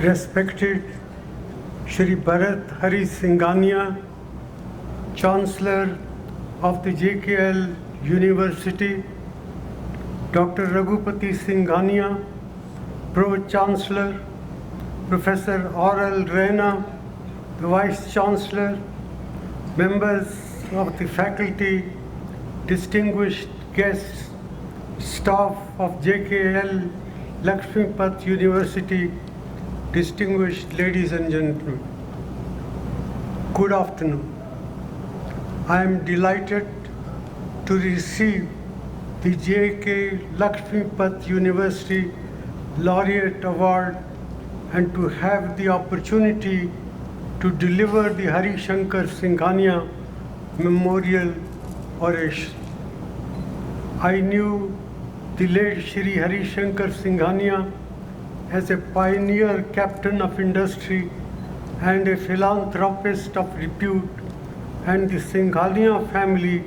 respected Shri Bharat Hari Singhania, Chancellor of the JKL University, Dr. Raghupati Singhania, Pro-Chancellor, Professor Aurel Reina, the Vice-Chancellor, members of the faculty, distinguished guests, staff of JKL Lakshmipat University, distinguished ladies and gentlemen. Good afternoon. I am delighted to receive the JK Lakshmipat University Laureate Award and to have the opportunity to deliver the Hari Shankar Singhania Memorial Oration. I knew the late Shri Hari Shankar Singhania as a pioneer captain of industry and a philanthropist of repute, and the Singhania family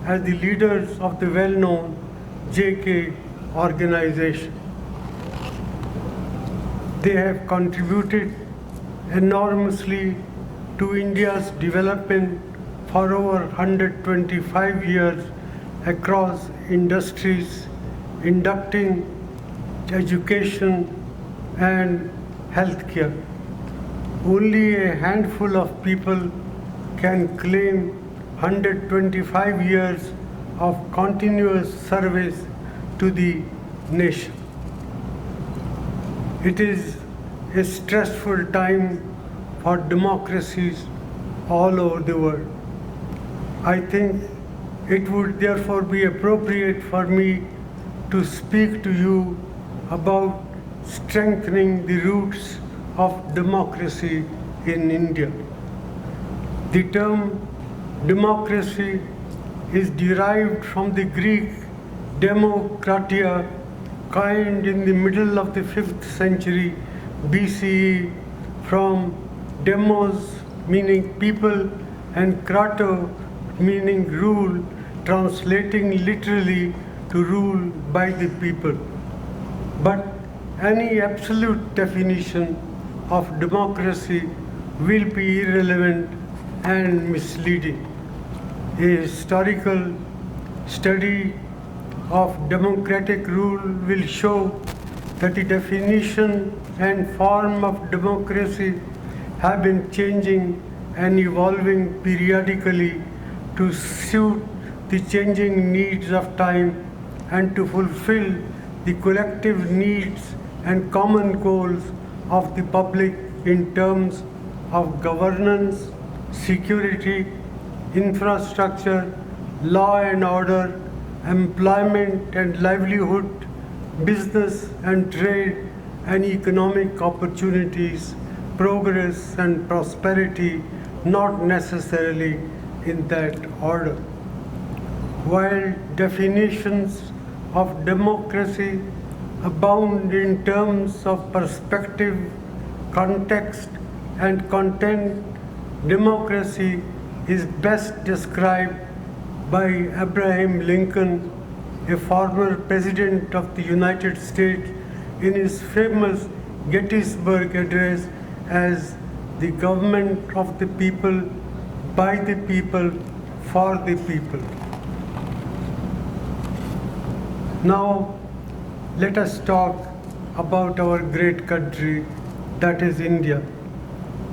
as the leaders of the well-known JK organization. They have contributed enormously to India's development for over 125 years across industries, inducting education and healthcare. Only a handful of people can claim 125 years of continuous service to the nation. It is a stressful time for democracies all over the world. I think it would therefore be appropriate for me to speak to you about strengthening the roots of democracy in India. The term democracy is derived from the Greek demokratia, coined in the middle of the 5th century BCE from demos meaning people and krato meaning rule, translating literally to rule by the people. But any absolute definition of democracy will be irrelevant and misleading. A historical study of democratic rule will show that the definition and form of democracy have been changing and evolving periodically to suit the changing needs of time and to fulfill the collective needs and common goals of the public in terms of governance, security, infrastructure, law and order, employment and livelihood, business and trade and economic opportunities, progress and prosperity, not necessarily in that order. While definitions of democracy abound in terms of perspective, context, and content, democracy is best described by Abraham Lincoln, a former president of the United States, in his famous Gettysburg Address as the government of the people, by the people, for the people. Now, let us talk about our great country, that is India,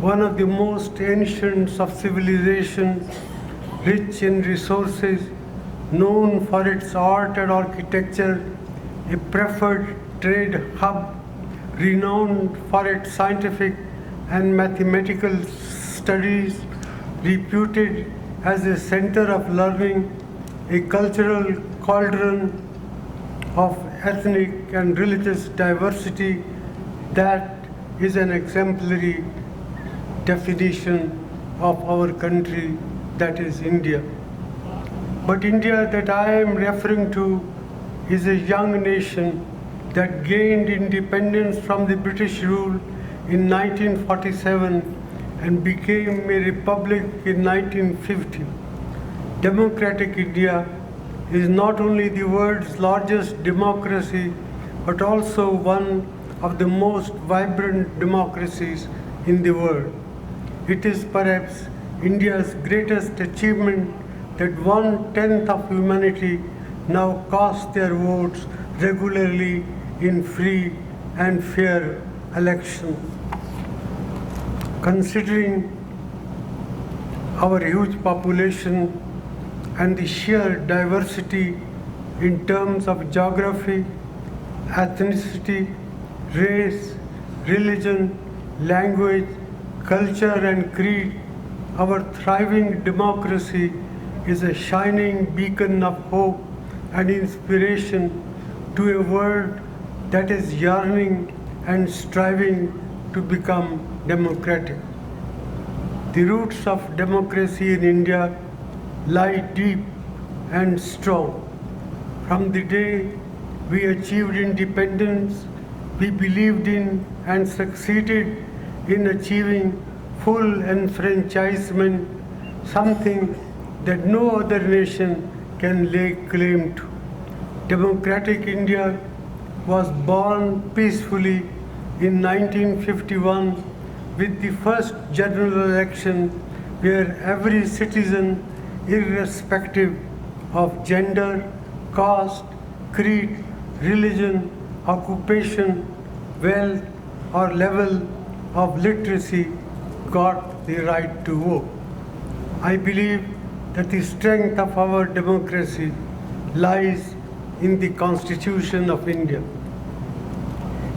one of the most ancient of civilizations, rich in resources, known for its art and architecture, a preferred trade hub, renowned for its scientific and mathematical studies, reputed as a center of learning, a cultural cauldron of ethnic and religious diversity that is an exemplary definition of our country, that is India. But India that I am referring to is a young nation that gained independence from the British rule in 1947 and became a republic in 1950. Democratic India is not only the world's largest democracy, but also one of the most vibrant democracies in the world. It is perhaps India's greatest achievement that 1/10 of humanity now cast their votes regularly in free and fair elections. Considering our huge population and the sheer diversity in terms of geography, ethnicity, race, religion, language, culture, and creed, our thriving democracy is a shining beacon of hope and inspiration to a world that is yearning and striving to become democratic. The roots of democracy in India lie deep and strong. From the day we achieved independence, we believed in and succeeded in achieving full enfranchisement, something that no other nation can lay claim to. Democratic India was born peacefully in 1951 with the first general election where every citizen, irrespective of gender, caste, creed, religion, occupation, wealth, or level of literacy, got the right to vote. I believe that the strength of our democracy lies in the Constitution of India.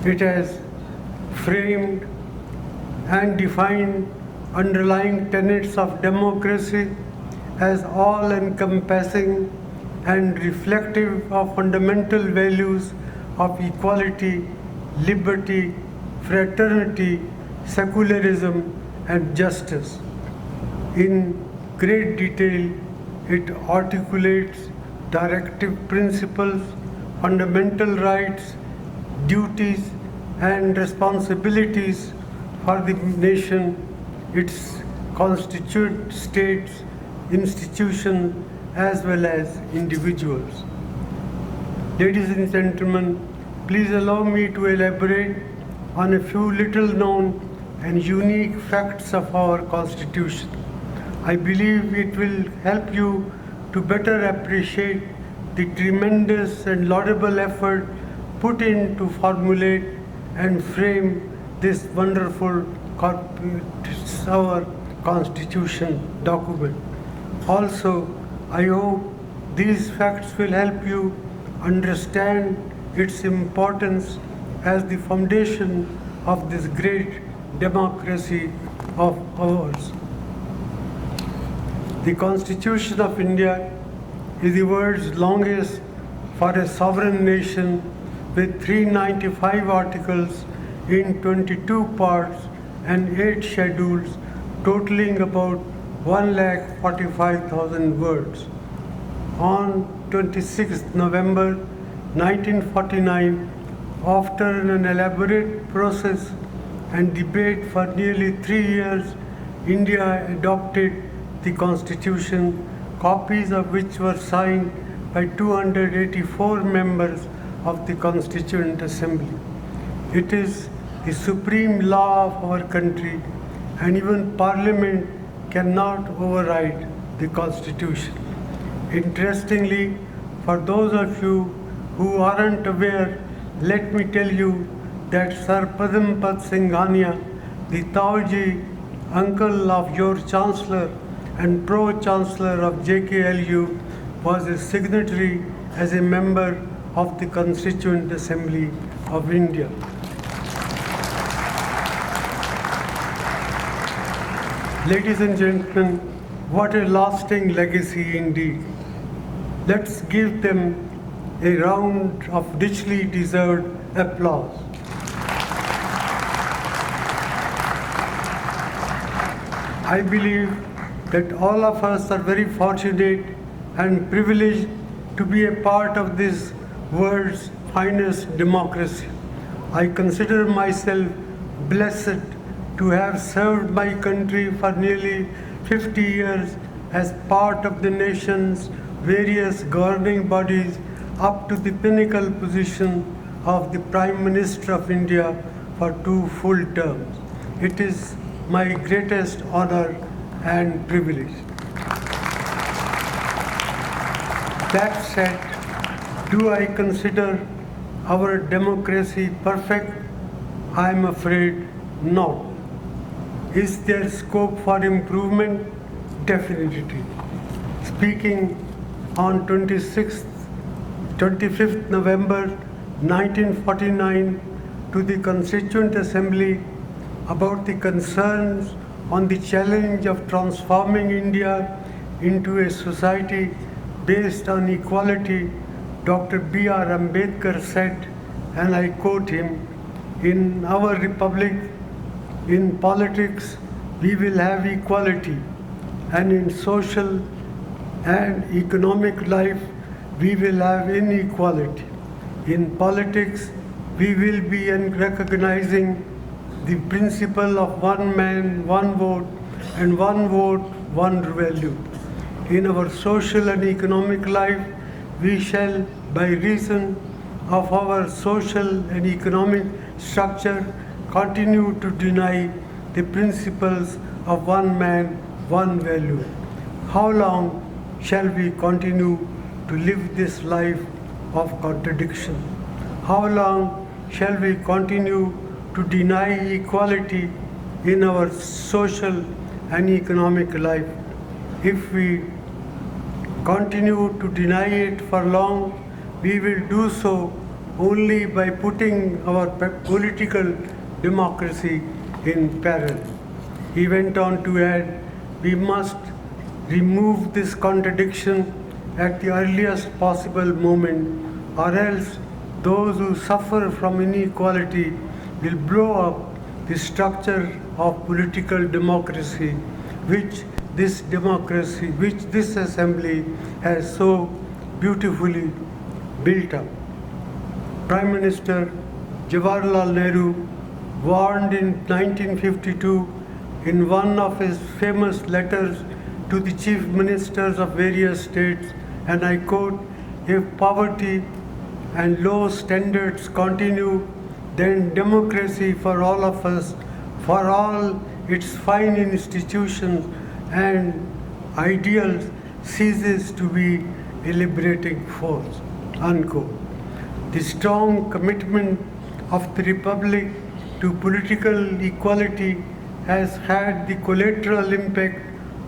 It has framed and defined underlying tenets of democracy as all-encompassing and reflective of fundamental values of equality, liberty, fraternity, secularism, and justice. In great detail, it articulates directive principles, fundamental rights, duties, and responsibilities for the nation, its constituent states, institutions, as well as individuals. Ladies and gentlemen, please allow me to elaborate on a few little known and unique facts of our Constitution. I believe it will help you to better appreciate the tremendous and laudable effort put in to formulate and frame this wonderful our Constitution document. Also, I hope these facts will help you understand its importance as the foundation of this great democracy of ours. The Constitution of India is the world's longest for a sovereign nation with 395 articles in 22 parts and 8 schedules totaling about 1,45,000 words. On 26 November 1949, after an elaborate process and debate for nearly 3 years, India adopted the Constitution, copies of which were signed by 284 members of the Constituent Assembly. It is the supreme law of our country, and even Parliament cannot override the Constitution. Interestingly, for those of you who aren't aware, let me tell you that Sir Padampat Singhania, the Tauji uncle of your Chancellor and Pro-Chancellor of JKLU, was a signatory as a member of the Constituent Assembly of India. Ladies and gentlemen, what a lasting legacy indeed. Let's give them a round of richly deserved applause. I believe that all of us are very fortunate and privileged to be a part of this world's finest democracy. I consider myself blessed to have served my country for nearly 50 years as part of the nation's various governing bodies up to the pinnacle position of the Prime Minister of India for 2 full terms. It is my greatest honor and privilege. That said, do I consider our democracy perfect? I am afraid not. Is there scope for improvement? Definitely. Speaking on 25th November 1949 to the Constituent Assembly about the concerns on the challenge of transforming India into a society based on equality, Dr. B.R. Ambedkar said, and I quote him, "In our republic, in politics, we will have equality, and in social and economic life, we will have inequality. In politics, we will be recognizing the principle of one man, one vote, and one vote, one value. In our social and economic life, we shall, by reason of our social and economic structure, continue to deny the principles of one man, one value. How long shall we continue to live this life of contradiction? How long shall we continue to deny equality in our social and economic life? If we continue to deny it for long, we will do so only by putting our political democracy in peril. He went on to add, we must remove this contradiction at the earliest possible moment, or else those who suffer from inequality will blow up the structure of political democracy, which this assembly has so beautifully built up. Prime Minister Jawaharlal Nehru warned in 1952 in one of his famous letters to the chief ministers of various states, and I quote, "If poverty and low standards continue, then democracy for all of us, for all its fine institutions and ideals, ceases to be a liberating force." Unquote. The strong commitment of the Republic to political equality has had the collateral impact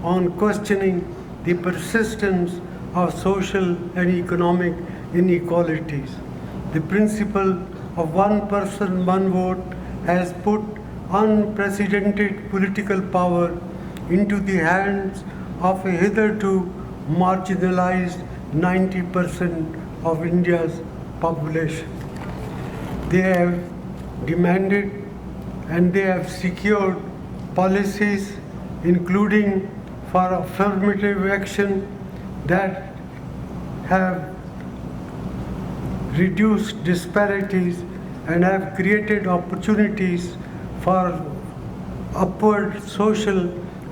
on questioning the persistence of social and economic inequalities. The principle of one person, one vote has put unprecedented political power into the hands of a hitherto marginalized 90% of India's population. They have demanded and they have secured policies including for affirmative action that have reduced disparities and have created opportunities for upward social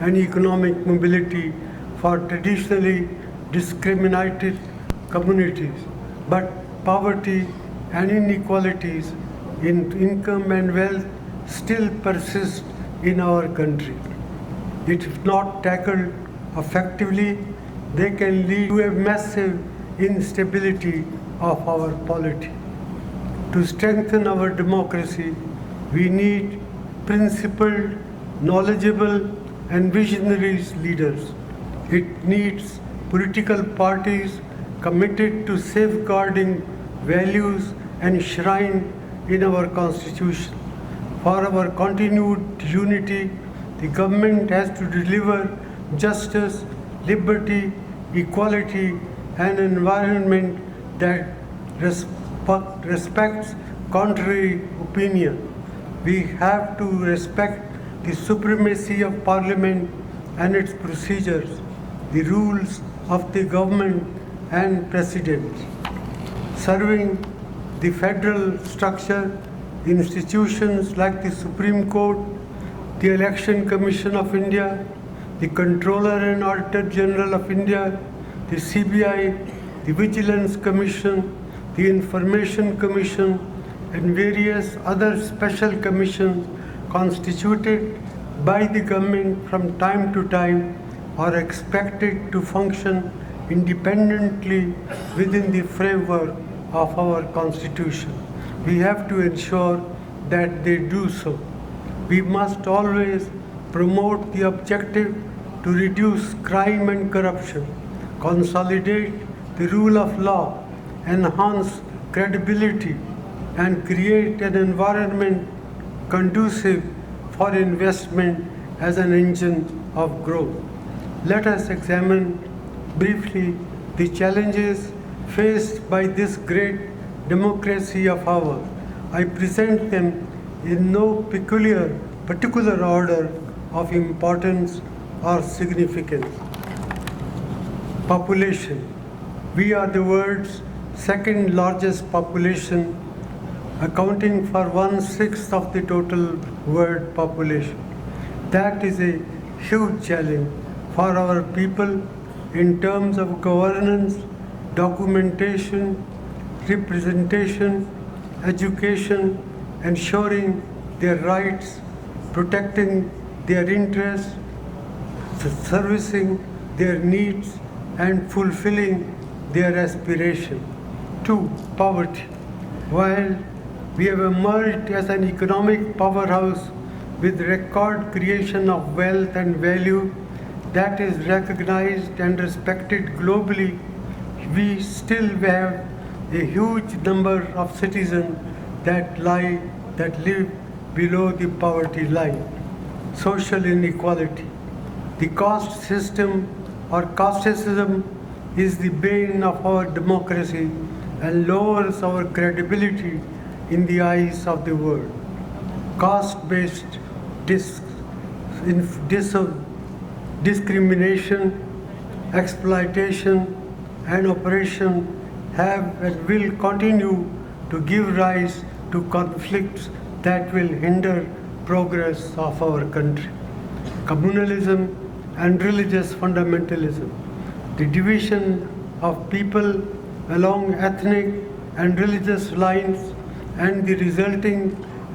and economic mobility for traditionally discriminated communities. But poverty and inequalities in income and wealth still persist in our country. If not tackled effectively, they can lead to a massive instability of our polity. To strengthen our democracy, we need principled, knowledgeable, and visionary leaders. It needs political parties committed to safeguarding values enshrined in our Constitution. For our continued unity, the government has to deliver justice, liberty, equality, and an environment that respects contrary opinion. We have to respect the supremacy of Parliament and its procedures, the rules of the government and President. Serving the federal structure, institutions like the Supreme Court, the Election Commission of India, the Controller and Auditor General of India, the CBI, the Vigilance Commission, the Information Commission, and various other special commissions constituted by the government from time to time are expected to function independently within the framework of our Constitution. We have to ensure that they do so. We must always promote the objective to reduce crime and corruption, consolidate the rule of law, enhance credibility, and create an environment conducive for investment as an engine of growth. Let us examine briefly the challenges faced by this great democracy of ours. I present them in no particular order of importance or significance. Population. We are the world's second largest population, accounting for 1/6 of the total world population. That is a huge challenge for our people in terms of governance, documentation, representation, education, ensuring their rights, protecting their interests, servicing their needs, and fulfilling their aspiration. 2. Poverty. While we have emerged as an economic powerhouse with record creation of wealth and value that is recognized and respected globally, we still have a huge number of citizens that live below the poverty line. Social inequality. The caste system or casteism is the bane of our democracy and lowers our credibility in the eyes of the world. Caste-based discrimination, exploitation, and oppression have and will continue to give rise to conflicts that will hinder progress of our country. Communalism and religious fundamentalism. The division of people along ethnic and religious lines and the resulting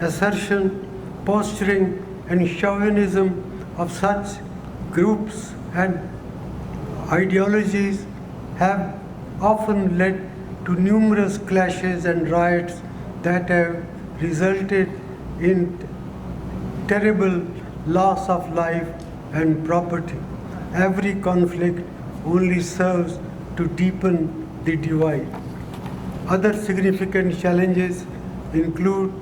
assertion, posturing, and chauvinism of such groups and ideologies have often led to numerous clashes and riots that have resulted in terrible loss of life and property. Every conflict only serves to deepen the divide. Other significant challenges include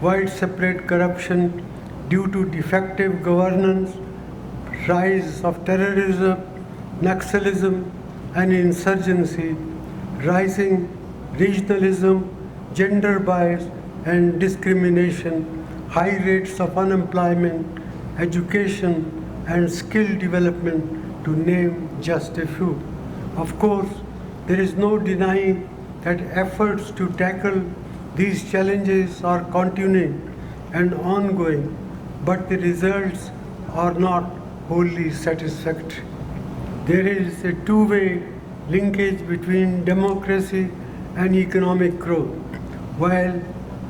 widespread corruption due to defective governance, rise of terrorism, Naxalism, and insurgency, rising regionalism, gender bias and discrimination, high rates of unemployment, education, and skill development, to name just a few. Of course, there is no denying that efforts to tackle these challenges are continuing and ongoing, but the results are not wholly satisfactory. There is a two-way linkage between democracy and economic growth. While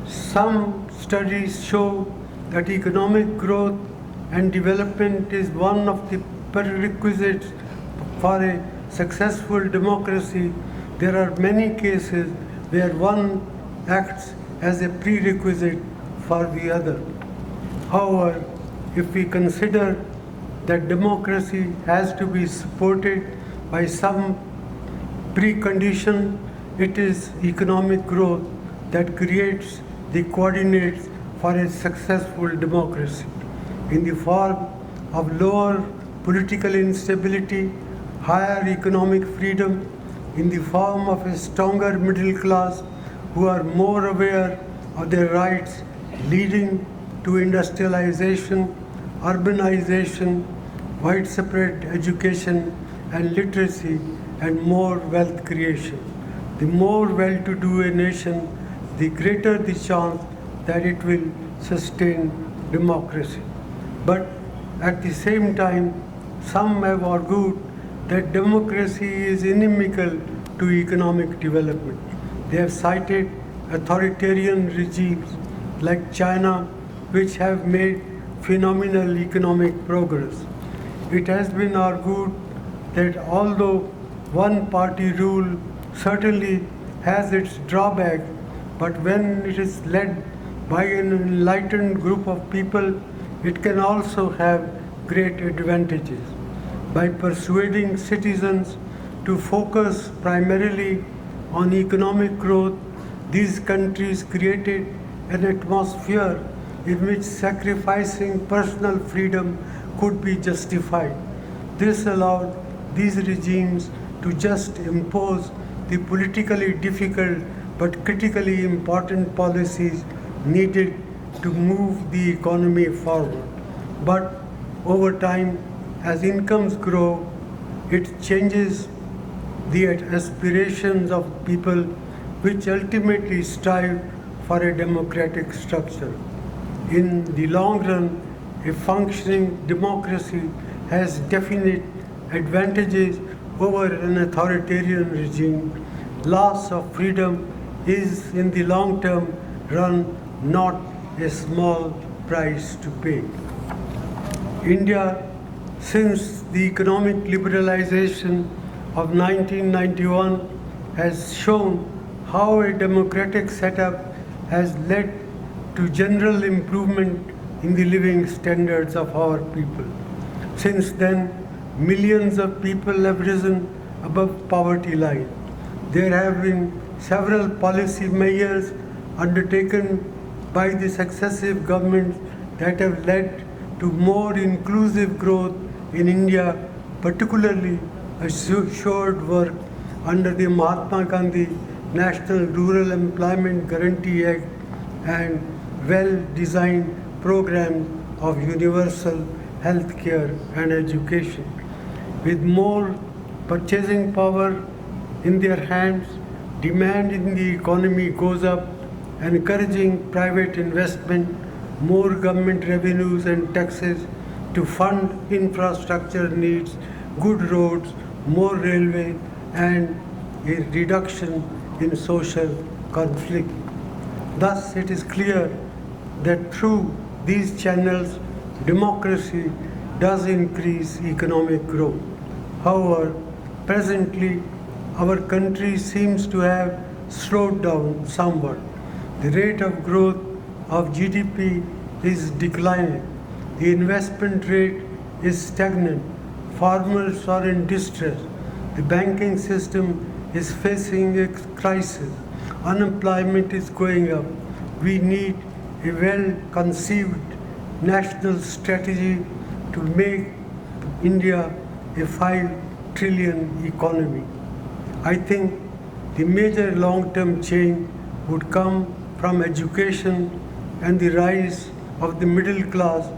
some studies show that economic growth and development is one of the prerequisites for a successful democracy, there are many cases where one acts as a prerequisite for the other. However, if we consider that democracy has to be supported by some precondition, it is economic growth that creates the coordinates for a successful democracy in the form of lower political instability, higher economic freedom, in the form of a stronger middle class who are more aware of their rights, leading to industrialization, urbanization, widespread education and literacy, and more wealth creation. The more well-to-do a nation, the greater the chance that it will sustain democracy. But at the same time, some have argued that democracy is inimical to economic development. They have cited authoritarian regimes like China, which have made phenomenal economic progress. It has been argued that although one party rule certainly has its drawbacks, but when it is led by an enlightened group of people, it can also have great advantages. By persuading citizens to focus primarily on economic growth, these countries created an atmosphere in which sacrificing personal freedom could be justified. This allowed these regimes to just impose the politically difficult but critically important policies needed to move the economy forward. But over time, as incomes grow, it changes the aspirations of people which ultimately strive for a democratic structure. In the long run, a functioning democracy has definite advantages over an authoritarian regime. Loss of freedom is, in the long term run, not a small price to pay. India, since the economic liberalization of 1991, has shown how a democratic setup has led to general improvement in the living standards of our people. Since then, millions of people have risen above poverty line. There have been several policy measures undertaken by the successive governments that have led to more inclusive growth in India, particularly assured work under the Mahatma Gandhi National Rural Employment Guarantee Act and well-designed programs of universal health care and education. With more purchasing power in their hands, demand in the economy goes up, encouraging private investment, more government revenues and taxes to fund infrastructure needs, good roads, more railway, and a reduction in social conflict. Thus, it is clear that through these channels, democracy does increase economic growth. However, presently, our country seems to have slowed down somewhat. The rate of growth of GDP is declining. The investment rate is stagnant. Farmers are in distress. The banking system is facing a crisis. Unemployment is going up. We need a well-conceived national strategy to make India a 5 trillion economy. I think the major long-term change would come from education and the rise of the middle class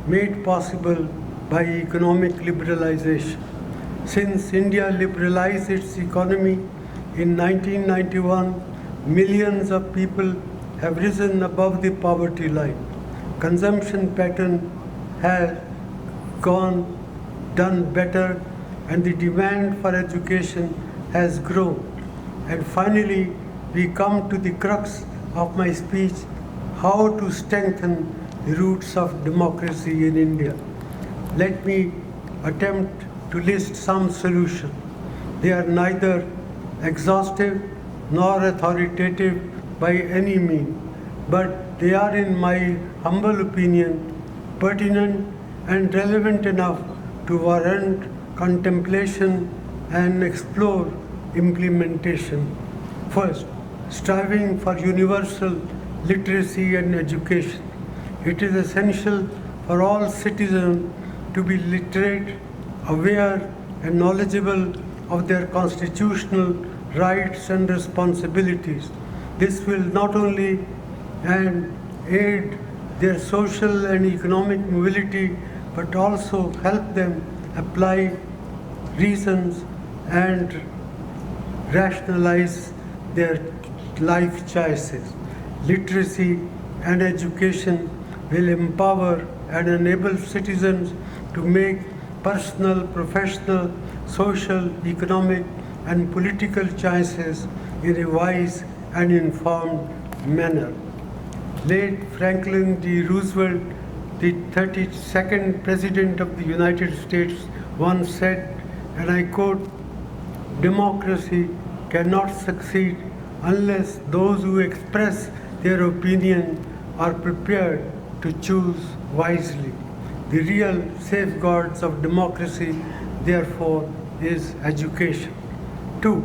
made possible by economic liberalization. Since India liberalized its economy in 1991, millions of people have risen above the poverty line. Consumption pattern has done better, and the demand for education has grown. And finally, we come to the crux of my speech, how to strengthen the roots of democracy in India. Let me attempt to list some solutions. They are neither exhaustive nor authoritative by any means, but they are, in my humble opinion, pertinent and relevant enough to warrant contemplation and explore implementation. First, striving for universal literacy and education. It is essential for all citizens to be literate, aware, and knowledgeable of their constitutional rights and responsibilities. This will not only aid their social and economic mobility, but also help them apply reasons and rationalize their life choices. Literacy and education will empower and enable citizens to make personal, professional, social, economic, and political choices in a wise and informed manner. Late Franklin D. Roosevelt, the 32nd President of the United States, once said, and I quote, "Democracy cannot succeed unless those who express their opinion are prepared to choose wisely. The real safeguards of democracy, therefore, is education." 2.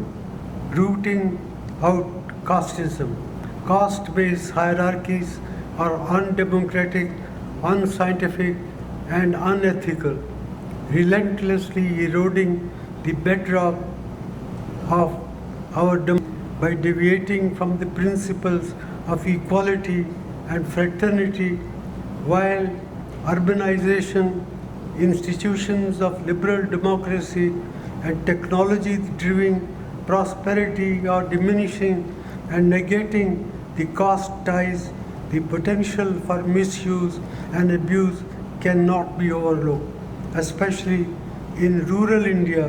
Rooting out casteism. Caste-based hierarchies are undemocratic, unscientific, and unethical, relentlessly eroding the bedrock of our democracy by deviating from the principles of equality and fraternity, while urbanization, institutions of liberal democracy, and technology-driven prosperity are diminishing and negating the caste ties. The potential for misuse and abuse cannot be overlooked, especially in rural India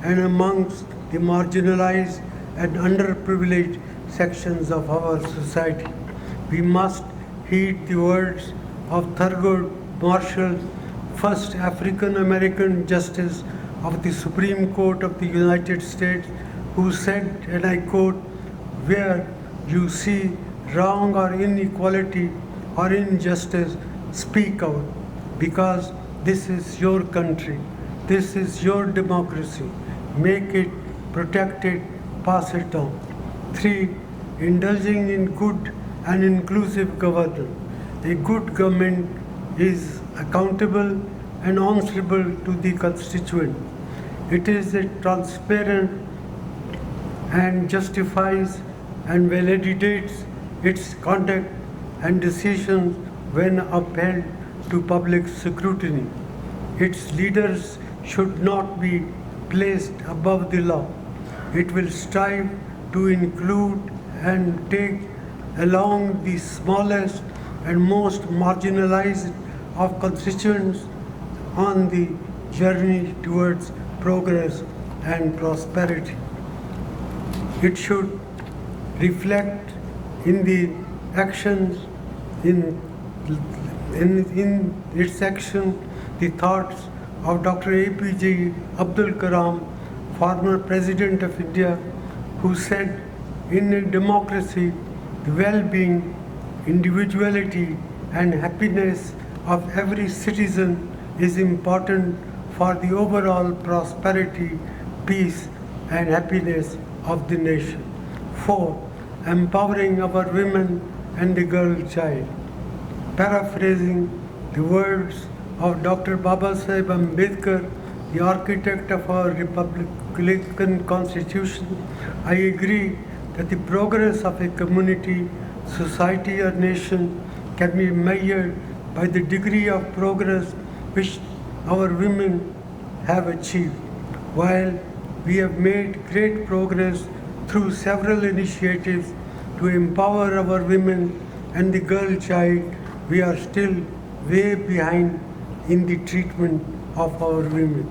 and amongst the marginalized and underprivileged sections of our society. We must heed the words of Thurgood Marshall, first African American Justice of the Supreme Court of the United States, who said, and I quote, "Where you see wrong or inequality or injustice, speak out, because this is your country, this is your democracy. Make it, protect it, pass it on." 3. Indulging in good and inclusive governance. A good government is accountable and answerable to the constituent. It is transparent and justifies and validates its conduct and decisions when upheld to public scrutiny. Its leaders should not be placed above the law. It will strive to include and take along the smallest and most marginalized of constituents on the journey towards progress and prosperity. It should reflect in the actions, in its action, the thoughts of Dr. APJ Abdul Kalam, former President of India, who said, "In a democracy, the well-being, individuality, and happiness of every citizen is important for the overall prosperity, peace, and happiness of the nation." 4. Empowering our women and the girl child. Paraphrasing the words of Dr. Babasaheb Ambedkar, the architect of our Republican Constitution, I agree that the progress of a community, society, or nation can be measured by the degree of progress which our women have achieved. While we have made great progress through several initiatives to empower our women and the girl child, we are still way behind in the treatment of our women.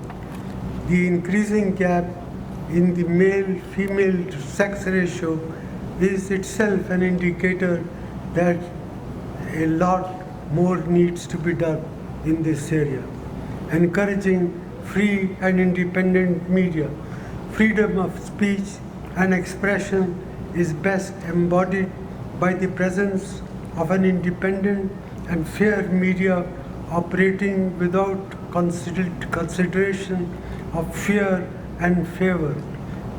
The increasing gap in the male-female sex ratio is itself an indicator that a lot more needs to be done in this area. Encouraging free and independent media. Freedom of speech and expression is best embodied by the presence of an independent and fair media operating without consideration of fear and favor.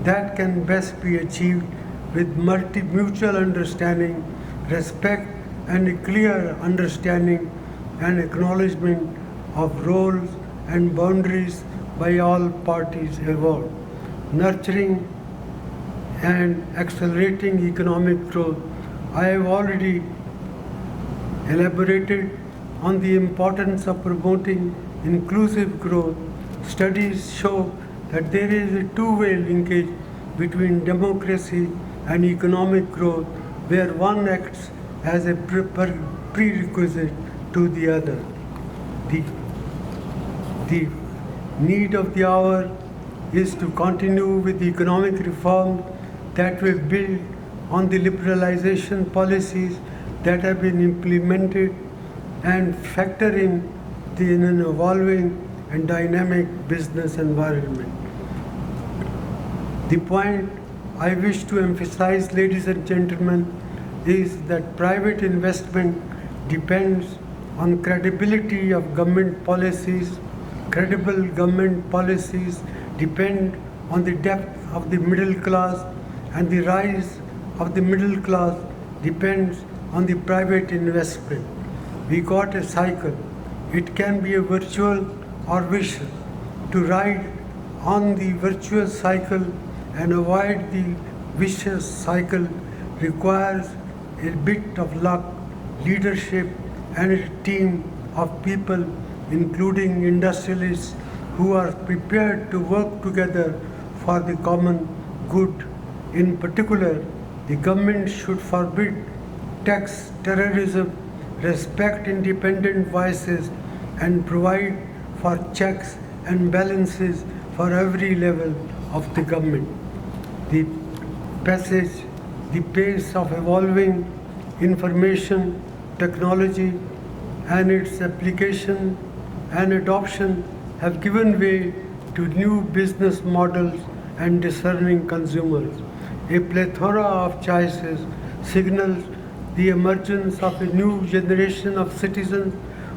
That can best be achieved with mutual understanding, respect, and a clear understanding and acknowledgement of roles and boundaries by all parties involved. Nurturing and accelerating economic growth. I have already elaborated on the importance of promoting inclusive growth. Studies show that there is a two-way linkage between democracy and economic growth, where one acts as a prerequisite to the other. The need of the hour is to continue with the economic reform that will build on the liberalization policies that have been implemented and factor in an evolving and dynamic business environment. The point I wish to emphasize, ladies and gentlemen, is that private investment depends on credibility of government policies. Credible government policies depend on the depth of the middle class, and the rise of the middle class depends on the private investment. We got a cycle. It can be a virtual or vicious. To ride on the virtuous cycle and avoid the vicious cycle requires a bit of luck, leadership, and a team of people, including industrialists, who are prepared to work together for the common good. In particular, the government should forbid tax terrorism, respect independent voices, and provide for checks and balances for every level of the government. The pace of evolving information technology and its application and adoption have given way to new business models and discerning consumers. A plethora of choices signals the emergence of a new generation of citizens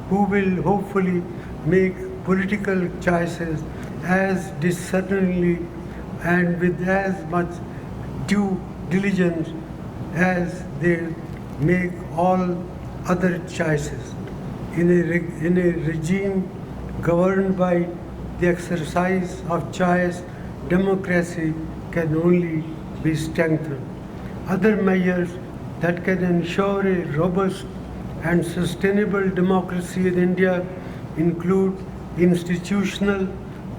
who will hopefully make political choices as discerningly and with as much due diligence as they make all other choices. In a regime governed by the exercise of choice, democracy can only be strengthened. Other measures that can ensure a robust and sustainable democracy in India include institutional,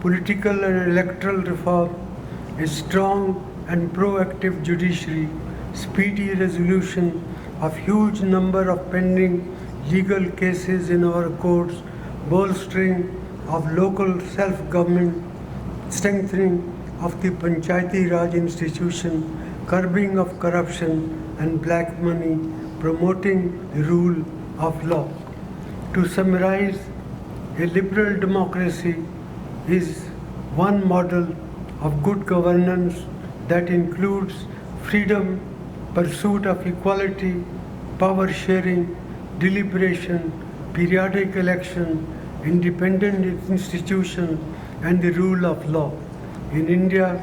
political and electoral reform, a strong and proactive judiciary, speedy resolution of huge number of pending legal cases in our courts, bolstering of local self-government, strengthening of the Panchayati Raj institution, curbing of corruption and black money, promoting the rule of law. To summarize, a liberal democracy is one model of good governance that includes freedom, pursuit of equality, power sharing, deliberation, periodic election, independent institutions, and the rule of law. In India,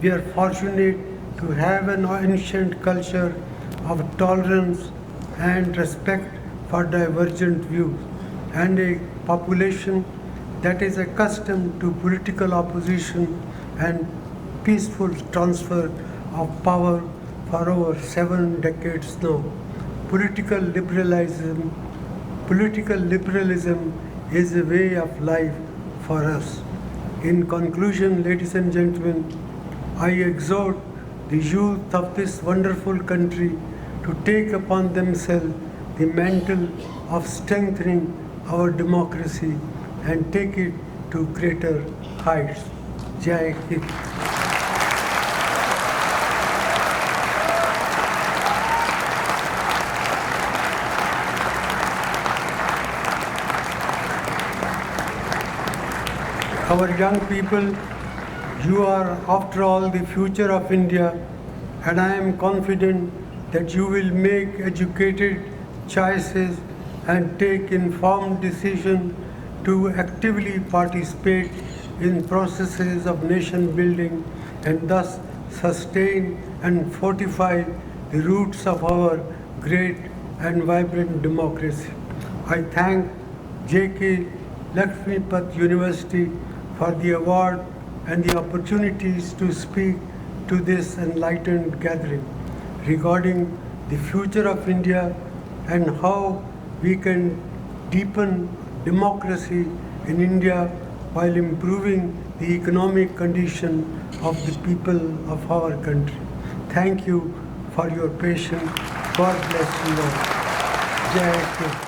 we are fortunate to have an ancient culture of tolerance and respect for divergent views, and a population that is accustomed to political opposition and peaceful transfer of power for over 7 decades now. Political liberalism is a way of life for us. In conclusion, ladies and gentlemen, I exhort the youth of this wonderful country to take upon themselves the mantle of strengthening our democracy and take it to greater heights. Jai Hind. Our young people, you are after all the future of India, and I am confident that you will make educated choices and take informed decisions to actively participate in processes of nation building and thus sustain and fortify the roots of our great and vibrant democracy. I thank JK Lakshmipat University for the award and the opportunities to speak to this enlightened gathering regarding the future of India and how we can deepen democracy in India while improving the economic condition of the people of our country. Thank you for your patience. God bless you all. Jai Hind.